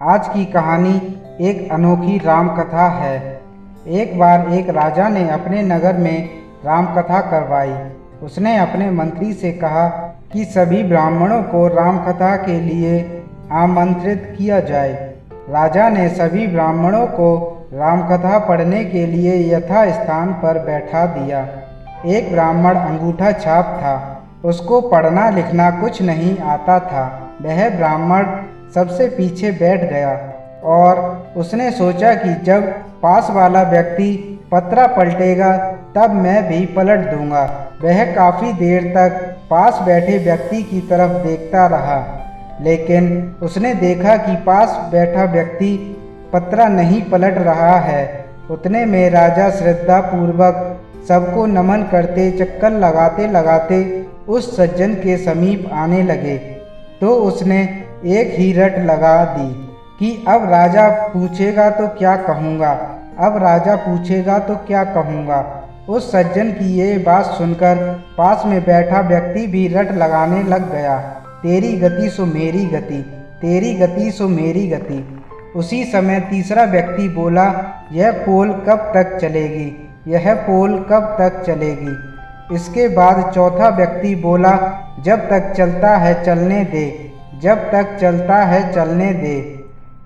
आज की कहानी एक अनोखी राम कथा है। एक बार एक राजा ने अपने नगर में राम कथा करवाई। उसने अपने मंत्री से कहा कि सभी ब्राह्मणों को राम कथा के लिए आमंत्रित किया जाए। राजा ने सभी ब्राह्मणों को राम कथा पढ़ने के लिए यथा स्थान पर बैठा दिया। एक ब्राह्मण अंगूठा छाप था। उसको पढ़ना लिखना कुछ नहीं आता था। वह ब्राह्मण सबसे पीछे बैठ गया और उसने सोचा कि जब पास वाला व्यक्ति पत्रा पलटेगा तब मैं भी पलट दूंगा। वह काफी देर तक पास बैठे व्यक्ति की तरफ देखता रहा, लेकिन उसने देखा कि पास बैठा व्यक्ति पत्रा नहीं पलट रहा है। उतने में राजा श्रद्धा पूर्वक सबको नमन करते चक्कर लगाते लगाते उस सज्जन के समीप आने लगे तो उसने एक ही रट लगा दी कि अब राजा पूछेगा तो क्या कहूँगा, अब राजा पूछेगा तो क्या कहूँगा। उस सज्जन की ये बात सुनकर पास में बैठा व्यक्ति भी रट लगाने लग गया, तेरी गति सो मेरी गति, तेरी गति सो मेरी गति। उसी समय तीसरा व्यक्ति बोला, यह पोल कब तक चलेगी, यह पोल कब तक चलेगी। इसके बाद चौथा व्यक्ति बोला, जब तक चलता है चलने दे, जब तक चलता है चलने दे।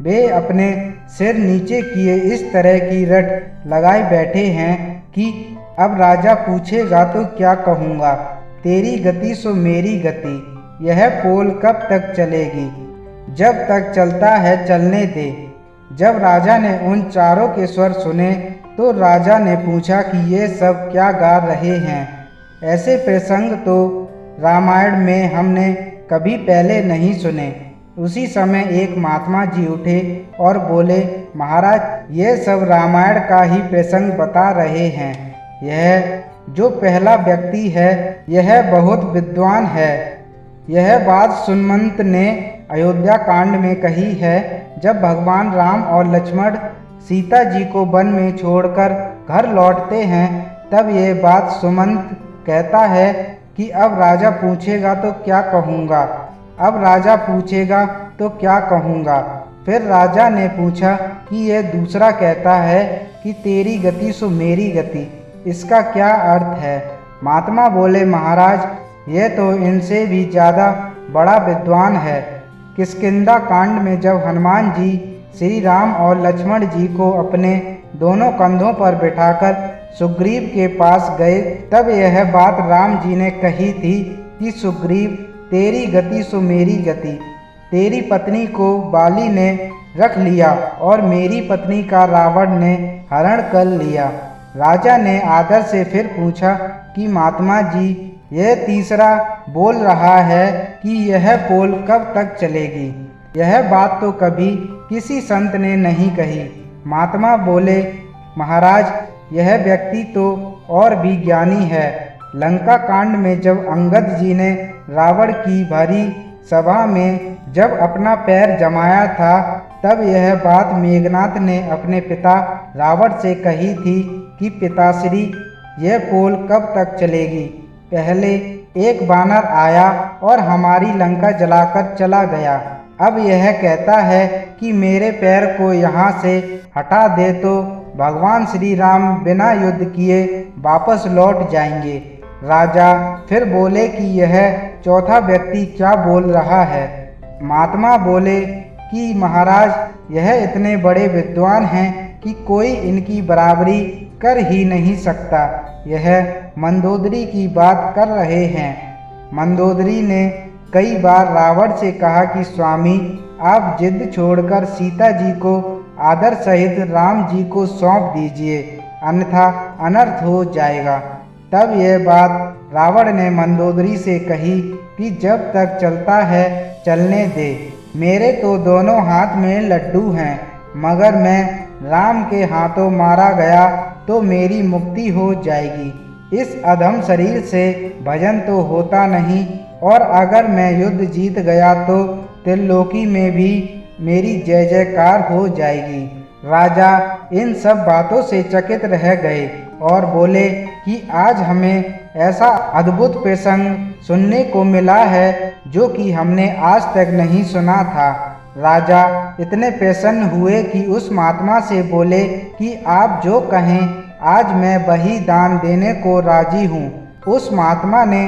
वे अपने सिर नीचे किए इस तरह की रट लगाए बैठे हैं कि अब राजा पूछेगा तो क्या कहूँगा, तेरी गति सो मेरी गति, यह पोल कब तक चलेगी, जब तक चलता है चलने दे। जब राजा ने उन चारों के स्वर सुने तो राजा ने पूछा कि ये सब क्या गा रहे हैं। ऐसे प्रसंग तो रामायण में हमने कभी पहले नहीं सुने। उसी समय एक महात्मा जी उठे और बोले, महाराज ये सब रामायण का ही प्रसंग बता रहे हैं। यह जो पहला व्यक्ति है यह बहुत विद्वान है। यह बात सुमंत ने अयोध्या कांड में कही है। जब भगवान राम और लक्ष्मण सीता जी को वन में छोड़कर घर लौटते हैं तब ये बात सुमंत कहता है कि अब राजा पूछेगा तो क्या कहूँगा, अब राजा पूछेगा तो क्या कहूँगा। फिर राजा ने पूछा कि यह दूसरा कहता है कि तेरी गति सो मेरी गति, इसका क्या अर्थ है। महात्मा बोले, महाराज यह तो इनसे भी ज़्यादा बड़ा विद्वान है। किष्किंधा कांड में जब हनुमान जी श्री राम और लक्ष्मण जी को अपने दोनों कंधों पर बिठाकर सुग्रीव के पास गए तब यह बात राम जी ने कही थी कि सुग्रीव तेरी गति सो मेरी गति, तेरी पत्नी को बाली ने रख लिया और मेरी पत्नी का रावण ने हरण कर लिया। राजा ने आदर से फिर पूछा कि महात्मा जी यह तीसरा बोल रहा है कि यह पोल कब तक चलेगी। यह बात तो कभी किसी संत ने नहीं कही। महात्मा बोले, महाराज यह व्यक्ति तो और भी ज्ञानी है। लंका कांड में जब अंगद जी ने रावण की भारी सभा में जब अपना पैर जमाया था तब यह बात मेघनाथ ने अपने पिता रावण से कही थी कि पिताश्री यह पोल कब तक चलेगी। पहले एक बानर आया और हमारी लंका जलाकर चला गया। अब यह कहता है कि मेरे पैर को यहाँ से हटा दे तो भगवान श्री राम बिना युद्ध किए वापस लौट जाएंगे। राजा फिर बोले कि यह चौथा व्यक्ति क्या बोल रहा है। महात्मा बोले कि महाराज यह इतने बड़े विद्वान हैं कि कोई इनकी बराबरी कर ही नहीं सकता। यह मंदोदरी की बात कर रहे हैं। मंदोदरी ने कई बार रावण से कहा कि स्वामी आप जिद छोड़कर सीता जी को आदर सहित राम जी को सौंप दीजिए, अन्यथा अनर्थ हो जाएगा। तब यह बात रावण ने मंदोदरी से कही कि जब तक चलता है चलने दे। मेरे तो दोनों हाथ में लड्डू हैं, मगर मैं राम के हाथों मारा गया तो मेरी मुक्ति हो जाएगी। इस अधम शरीर से भजन तो होता नहीं और अगर मैं युद्ध जीत गया तो त्रिलोकी में भी मेरी जय जयकार हो जाएगी। राजा इन सब बातों से चकित रह गए और बोले कि आज हमें ऐसा अद्भुत प्रसंग सुनने को मिला है जो कि हमने आज तक नहीं सुना था। राजा इतने प्रसन्न हुए कि उस महात्मा से बोले कि आप जो कहें आज मैं वही दान देने को राजी हूँ। उस महात्मा ने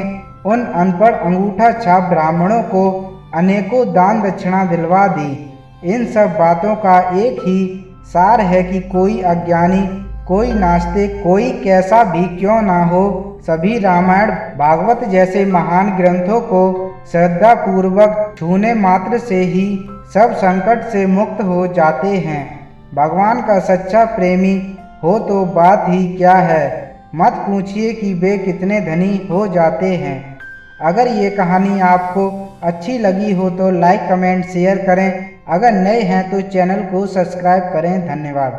उन अनपढ़ अंगूठा छाप ब्राह्मणों को अनेकों दान दक्षिणा दिलवा दी। इन सब बातों का एक ही सार है कि कोई अज्ञानी, कोई नास्तिक, कोई कैसा भी क्यों ना हो, सभी रामायण भागवत जैसे महान ग्रंथों को श्रद्धा पूर्वक छूने मात्र से ही सब संकट से मुक्त हो जाते हैं। भगवान का सच्चा प्रेमी हो तो बात ही क्या है, मत पूछिए कि वे कितने धनी हो जाते हैं। अगर ये कहानी आपको अच्छी लगी हो तो लाइक, कमेंट, शेयर करें। अगर नए हैं तो चैनल को सब्सक्राइब करें। धन्यवाद।